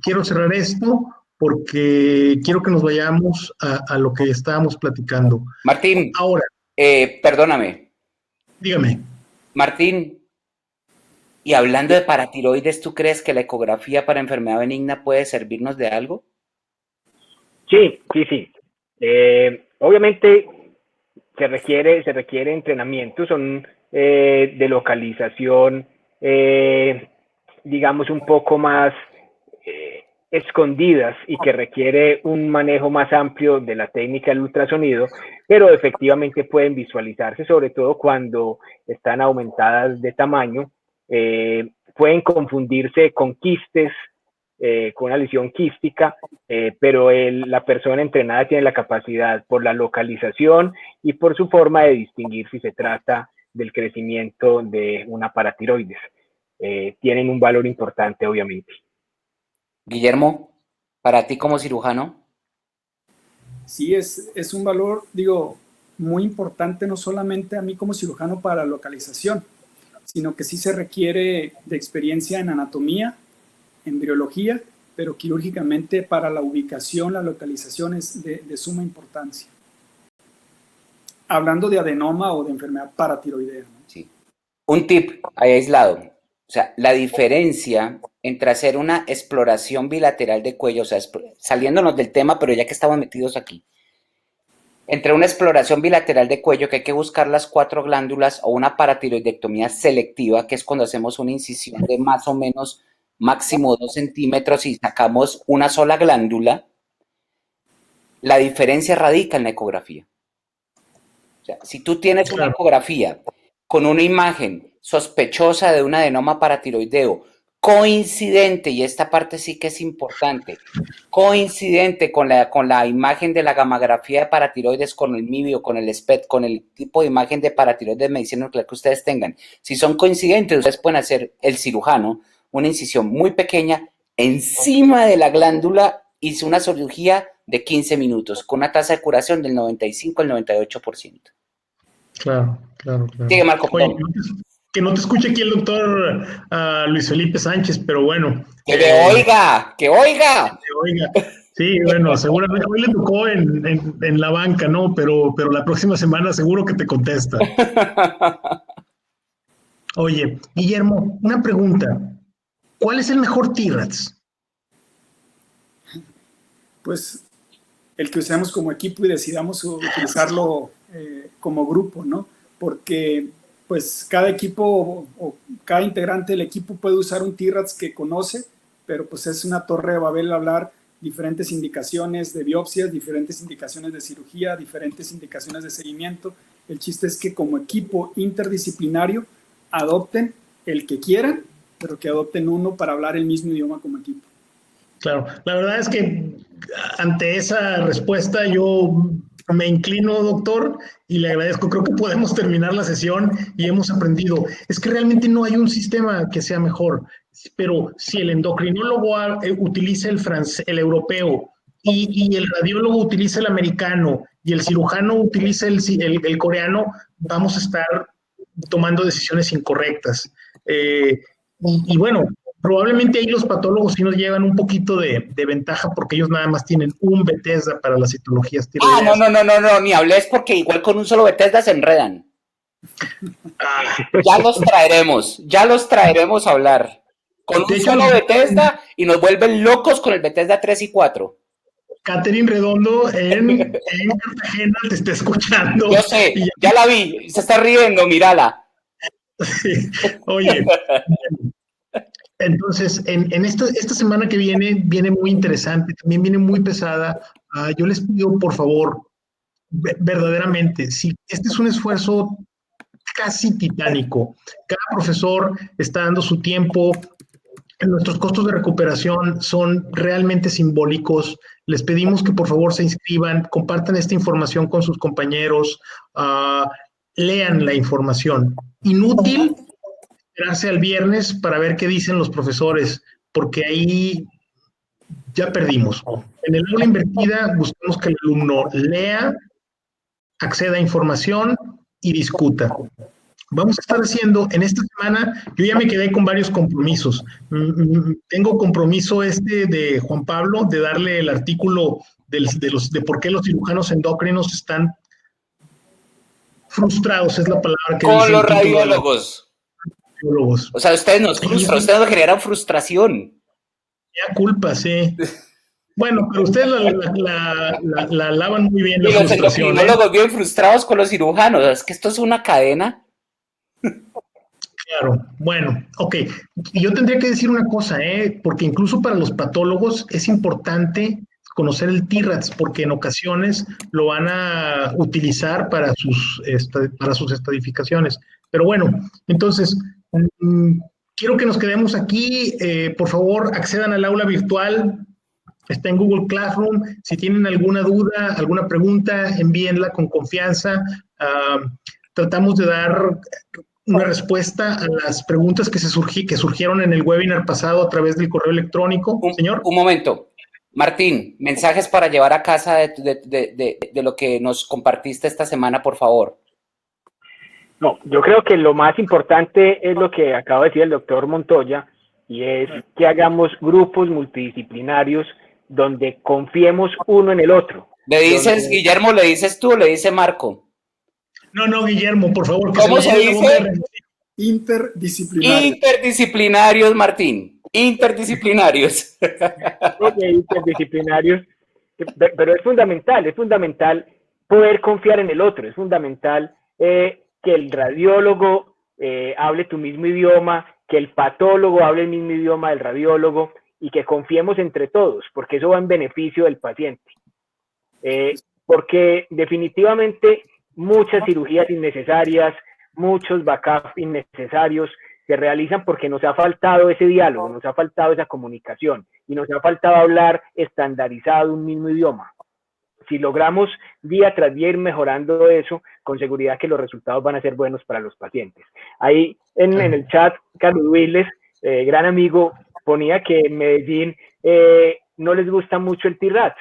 quiero cerrar esto porque quiero que nos vayamos a lo que estábamos platicando. Martín, ahora, perdóname. Dígame. Martín, y hablando de paratiroides, ¿tú crees que la ecografía para enfermedad benigna puede servirnos de algo? Sí. Obviamente se requiere entrenamiento, son de localización, digamos, un poco más escondidas y que requiere un manejo más amplio de la técnica del ultrasonido, pero efectivamente pueden visualizarse, sobre todo cuando están aumentadas de tamaño. Pueden confundirse con quistes, con una lesión quística, pero la persona entrenada tiene la capacidad, por la localización y por su forma, de distinguir si se trata del crecimiento de una paratiroides. Tienen un valor importante, obviamente. Guillermo, para ti como cirujano. Sí, es un valor, digo, muy importante, no solamente a mí como cirujano para la localización, sino que sí se requiere de experiencia en anatomía, embriología, pero quirúrgicamente para la ubicación, la localización es de suma importancia. Hablando de adenoma o de enfermedad paratiroidea, ¿no? Sí. Un tip ahí aislado. O sea, la diferencia entre hacer una exploración bilateral de cuello, o sea, saliéndonos del tema, pero ya que estamos metidos aquí, entre una exploración bilateral de cuello, que hay que buscar las 4 glándulas, o una paratiroidectomía selectiva, que es cuando hacemos una incisión de más o menos máximo 2 centímetros y sacamos una sola glándula, la diferencia radica en la ecografía. O sea, si tú tienes una ecografía con una imagen sospechosa de un adenoma paratiroideo, coincidente, y esta parte sí que es importante, coincidente con la imagen de la gammagrafía de paratiroides, con el MIBI, con el SPECT, con el tipo de imagen de paratiroides de medicina nuclear que ustedes tengan. Si son coincidentes, ustedes pueden hacer, el cirujano, una incisión muy pequeña encima de la glándula, hizo una cirugía de 15 minutos, con una tasa de curación del 95 al 98%. Claro. Sigue, Marco. Oye, que no te escuche aquí el doctor Luis Felipe Sánchez, pero bueno. ¡Que me oiga! ¡Que oiga! Que oiga. Sí, bueno, seguramente hoy le tocó en la banca, ¿no? Pero la próxima semana seguro que te contesta. Oye, Guillermo, una pregunta. ¿Cuál es el mejor TIRADS? Pues el que usemos como equipo y decidamos utilizarlo como grupo, ¿no? Porque pues cada equipo o cada integrante del equipo puede usar un TIRADS que conoce, pero pues es una torre de Babel hablar diferentes indicaciones de biopsias, diferentes indicaciones de cirugía, diferentes indicaciones de seguimiento. El chiste es que como equipo interdisciplinario adopten el que quieran, pero que adopten uno para hablar el mismo idioma como equipo. Claro, la verdad es que ante esa respuesta yo me inclino, doctor, y le agradezco. Creo que podemos terminar la sesión y hemos aprendido. Es que realmente no hay un sistema que sea mejor, pero si el endocrinólogo utiliza el europeo y el radiólogo utiliza el americano y el cirujano utiliza el coreano, vamos a estar tomando decisiones incorrectas. Y bueno, probablemente ahí los patólogos sí nos llevan un poquito de ventaja porque ellos nada más tienen un Bethesda para las citologías tiroideas. No, ni hables, porque igual con un solo Bethesda se enredan. Ya los traeremos a hablar. Con un solo Bethesda y nos vuelven locos con el Bethesda 3 y 4. Catherine Redondo en Cartagena te está escuchando. Yo sé, ya la vi, se está riendo, mírala. Sí. Oye, entonces, en esta semana que viene muy interesante, también viene muy pesada. Yo les pido, por favor, verdaderamente, si este es un esfuerzo casi titánico, cada profesor está dando su tiempo, nuestros costos de recuperación son realmente simbólicos. Les pedimos que por favor se inscriban, compartan esta información con sus compañeros, lean la información. Inútil esperarse al viernes para ver qué dicen los profesores, porque ahí ya perdimos. En el aula invertida buscamos que el alumno lea, acceda a información y discuta. Vamos a estar haciendo en esta semana, yo ya me quedé con varios compromisos. Tengo compromiso de Juan Pablo de darle el artículo de por qué los cirujanos endocrinos están frustrados, es la palabra que con los radiólogos. O sea, ustedes nos frustran, ustedes nos generan frustración. Ya culpa, sí. Bueno, pero ustedes la lavan muy bien. Y los endocrinólogos bien frustrados con los cirujanos. Es que esto es una cadena. Claro, bueno, ok. Yo tendría que decir una cosa, porque incluso para los patólogos es importante conocer el TIRATS, porque en ocasiones lo van a utilizar para sus estadificaciones. Pero bueno, entonces, quiero que nos quedemos aquí. Por favor, accedan al aula virtual. Está en Google Classroom. Si tienen alguna duda, alguna pregunta, envíenla con confianza. Tratamos de dar una respuesta a las preguntas que surgieron en el webinar pasado a través del correo electrónico. Señor. Un momento. Martín, mensajes para llevar a casa de lo que nos compartiste esta semana, por favor. No, yo creo que lo más importante es lo que acaba de decir el doctor Montoya, y es que hagamos grupos multidisciplinarios donde confiemos uno en el otro. ¿Le dices, Guillermo, le dices tú o le dice Marco? No, Guillermo, por favor. ¿Cómo se dice? Interdisciplinarios. Interdisciplinarios, Martín. Interdisciplinarios. Interdisciplinarios. Pero es fundamental poder confiar en el otro. Es fundamental que el radiólogo hable tu mismo idioma, que el patólogo hable el mismo idioma del radiólogo y que confiemos entre todos, porque eso va en beneficio del paciente. Porque definitivamente muchas cirugías innecesarias, muchos backups innecesarios se realizan porque nos ha faltado ese diálogo, nos ha faltado esa comunicación y nos ha faltado hablar estandarizado un mismo idioma. Si logramos día tras día ir mejorando eso, con seguridad que los resultados van a ser buenos para los pacientes. Ahí en el chat, Carlos Willes, gran amigo, ponía que en Medellín no les gusta mucho el TIRATS,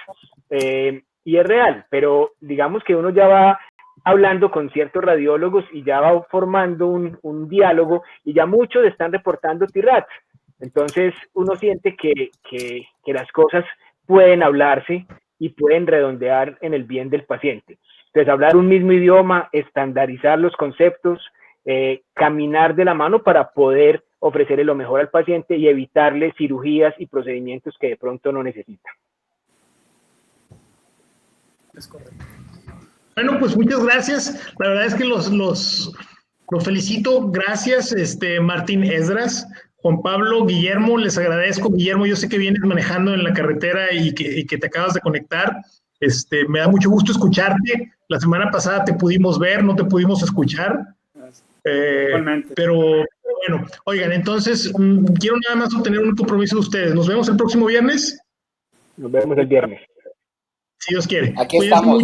y es real, pero digamos que uno ya va hablando con ciertos radiólogos y ya va formando un diálogo y ya muchos están reportando TIRATS. Entonces uno siente que las cosas pueden hablarse y pueden redondear en el bien del paciente. Entonces hablar un mismo idioma, estandarizar los conceptos, caminar de la mano para poder ofrecerle lo mejor al paciente y evitarle cirugías y procedimientos que de pronto no necesita. Es correcto. Bueno, pues muchas gracias. La verdad es que los felicito. Gracias, Martín Esdras, Juan Pablo, Guillermo, les agradezco. Guillermo, yo sé que vienes manejando en la carretera y que te acabas de conectar. Me da mucho gusto escucharte. La semana pasada te pudimos ver, no te pudimos escuchar. Pero bueno, oigan, entonces quiero nada más obtener un compromiso de ustedes. Nos vemos el próximo viernes. Nos vemos el viernes. Si Dios quiere. Aquí estamos.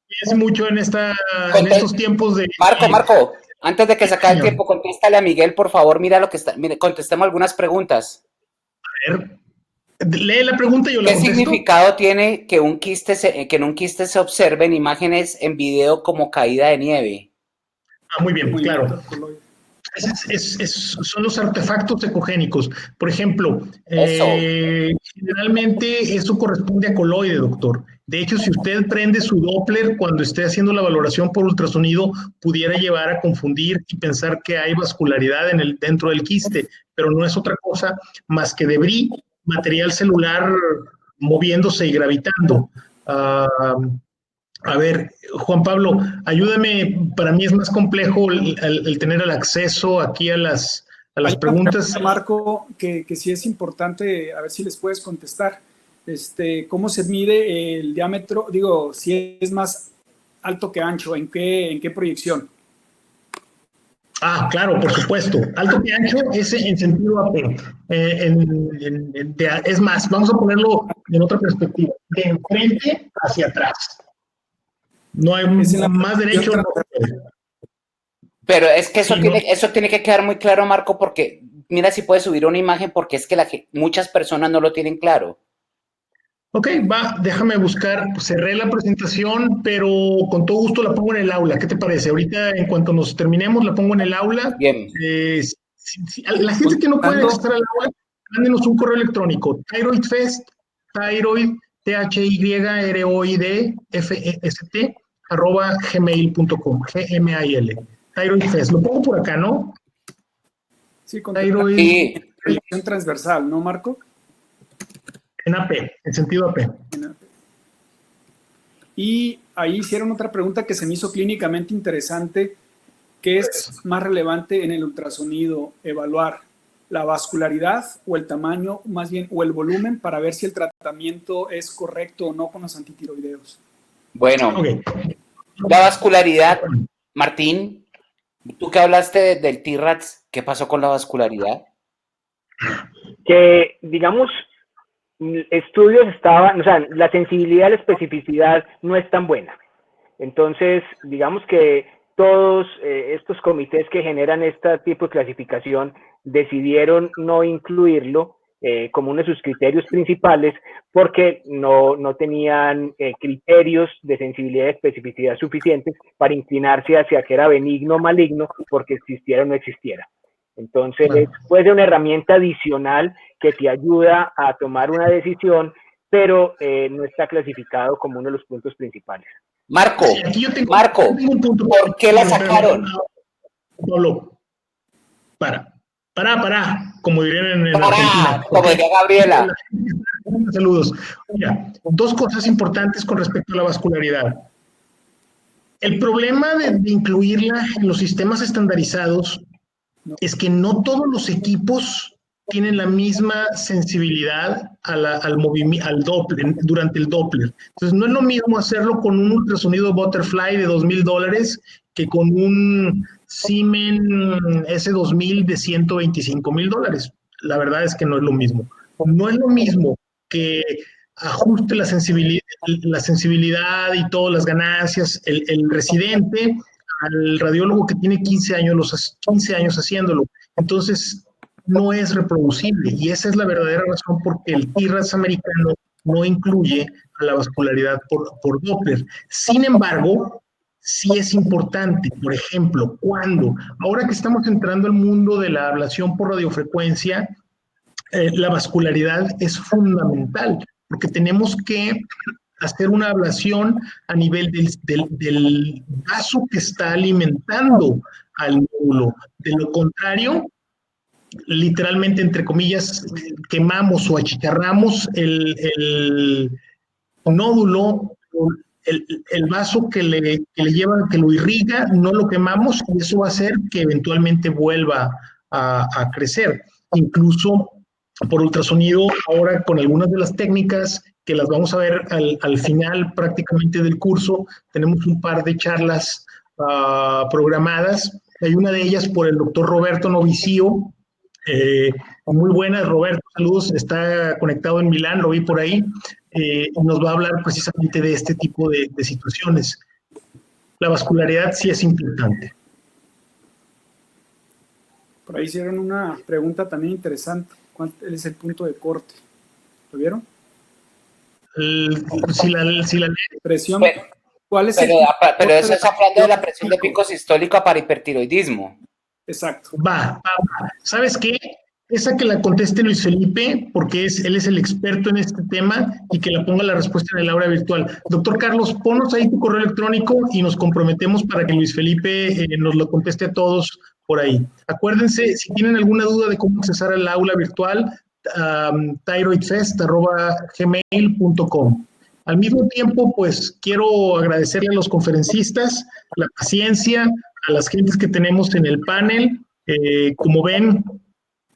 Cuídense mucho en estos tiempos de... Marco, antes de que se acabe el tiempo, contéstale a Miguel, por favor. Mira lo que está. Mire, contestemos algunas preguntas. A ver, lee la pregunta y yo la contesto. ¿Qué significado tiene que en un quiste se observen imágenes en video como caída de nieve? Muy bien, claro. Son los artefactos ecogénicos. Por ejemplo, generalmente eso corresponde a coloide, doctor. De hecho, si usted prende su Doppler cuando esté haciendo la valoración por ultrasonido, pudiera llevar a confundir y pensar que hay vascularidad dentro del quiste, pero no es otra cosa más que debris, material celular moviéndose y gravitando. A ver, Juan Pablo, ayúdame, para mí es más complejo el tener el acceso aquí a las preguntas. Marco, que sí es importante, a ver si les puedes contestar. ¿Cómo se mide el diámetro? Digo, si es más alto que ancho, ¿en qué proyección? Claro, por supuesto. Alto que ancho es en sentido AP. Es más, vamos a ponerlo en otra perspectiva. De enfrente hacia atrás. No hay más derecho. Pero es que eso tiene que quedar muy claro, Marco, porque mira si puedes subir una imagen, porque es que muchas personas no lo tienen claro. Ok, déjame buscar. Cerré la presentación, pero con todo gusto la pongo en el aula. ¿Qué te parece? Ahorita, en cuanto nos terminemos, la pongo en el aula. Bien. La gente que no puede acceder al aula, mándenos un correo electrónico. ThyroidFest, ThyroidFest@gmail.com. Gmail. ThyroidFest. Lo pongo por acá, ¿no? Sí, con Thyroid transversal, ¿no, Marco? En AP, en sentido AP. Y ahí hicieron otra pregunta que se me hizo clínicamente interesante. ¿Qué es más relevante en el ultrasonido? ¿Evaluar la vascularidad o el tamaño, más bien, o el volumen para ver si el tratamiento es correcto o no con los antitiroideos? Bueno, la vascularidad, Martín, tú que hablaste del TIRATS, ¿qué pasó con la vascularidad? Que, digamos, estudios estaban, o sea, la sensibilidad, la especificidad no es tan buena. Entonces, digamos que todos estos comités que generan este tipo de clasificación decidieron no incluirlo como uno de sus criterios principales porque no tenían criterios de sensibilidad y especificidad suficientes para inclinarse hacia que era benigno o maligno porque existiera o no existiera. Entonces, puede ser una herramienta adicional que te ayuda a tomar una decisión, pero no está clasificado como uno de los puntos principales. Marco, un punto. ¿Por qué la sacaron? Pablo, para, como dirían en Argentina. Como diría Gabriela. Saludos. Mira, dos cosas importantes con respecto a la vascularidad. El problema de incluirla en los sistemas estandarizados es que no todos los equipos tienen la misma sensibilidad al movimiento, al Doppler, durante el Doppler. Entonces, no es lo mismo hacerlo con un ultrasonido Butterfly de $2,000 que con un Siemens S2000 de $125,000. La verdad es que no es lo mismo. No es lo mismo que ajuste la sensibilidad y todas las ganancias, el residente, al radiólogo que tiene 15 años haciéndolo. Entonces, no es reproducible y esa es la verdadera razón por que el TIRATS americano no incluye a la vascularidad por Doppler. Sin embargo, sí es importante, por ejemplo, ahora que estamos entrando al mundo de la ablación por radiofrecuencia, la vascularidad es fundamental porque tenemos que hacer una ablación a nivel del vaso que está alimentando al nódulo. De lo contrario, literalmente, entre comillas, quemamos o achicharramos el nódulo, el vaso que le lleva, que lo irriga, no lo quemamos y eso va a hacer que eventualmente vuelva a crecer. Incluso por ultrasonido, ahora con algunas de las técnicas que las vamos a ver al final prácticamente del curso, tenemos un par de charlas programadas. Hay una de ellas por el doctor Roberto Novicio, muy buena. Roberto, saludos, está conectado en Milán, lo vi por ahí, y nos va a hablar precisamente de este tipo de situaciones. La vascularidad sí es importante. Por ahí hicieron una pregunta también interesante. ¿Cuál es el punto de corte? ¿Lo vieron? Si la presión. ¿Cuál es pero eso es hablando de la presión de pico sistólica para hipertiroidismo. Exacto. Va. ¿Sabes qué? Esa que la conteste Luis Felipe, porque él es el experto en este tema, y que la ponga la respuesta en el aula virtual. Doctor Carlos, ponos ahí tu correo electrónico y nos comprometemos para que Luis Felipe nos lo conteste a todos por ahí. Acuérdense, si tienen alguna duda de cómo accesar al aula virtual, thyroidfest@gmail.com. Al mismo tiempo, pues quiero agradecerle a los conferencistas la paciencia, a las gentes que tenemos en el panel. Como ven,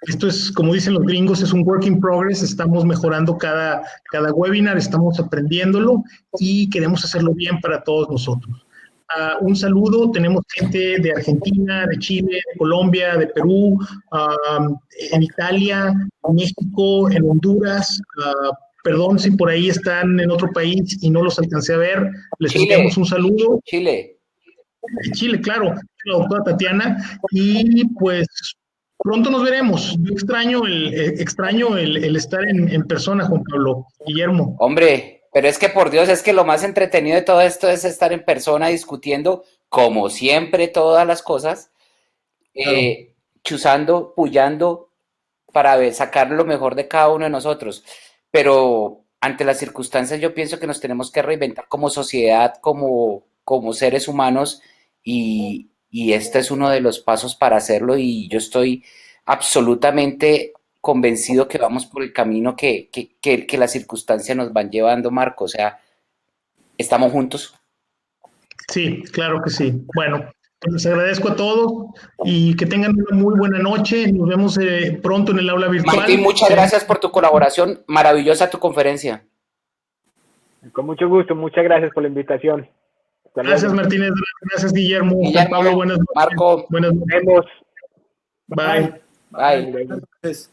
esto es, como dicen los gringos, es un work in progress. Estamos mejorando cada webinar, estamos aprendiéndolo y queremos hacerlo bien para todos nosotros. Un saludo, tenemos gente de Argentina, de Chile, de Colombia, de Perú, en Italia, en México, en Honduras. Perdón si por ahí están en otro país y no los alcancé a ver. Les enviamos un saludo. Chile, claro, la doctora Tatiana. Y pues pronto nos veremos. Yo extraño el estar en persona, Juan Pablo. Guillermo. Hombre, pero es que por Dios, es que lo más entretenido de todo esto es estar en persona discutiendo, como siempre, todas las cosas, claro. Chuzando, pullando, para sacar lo mejor de cada uno de nosotros. Pero ante las circunstancias yo pienso que nos tenemos que reinventar como sociedad, como seres humanos, y este es uno de los pasos para hacerlo, y yo estoy absolutamente convencido que vamos por el camino que las circunstancias nos van llevando, Marco. O sea, ¿estamos juntos? Sí, claro que sí. Bueno, pues les agradezco a todos y que tengan una muy buena noche. Nos vemos pronto en el aula virtual. Martín, muchas gracias por tu colaboración. Maravillosa tu conferencia. Con mucho gusto, muchas gracias por la invitación. Gracias, Martínez. Gracias, Guillermo. Pablo, buenas noches. Marco, buenas noches. Nos vemos. Bye. Bye. Gracias.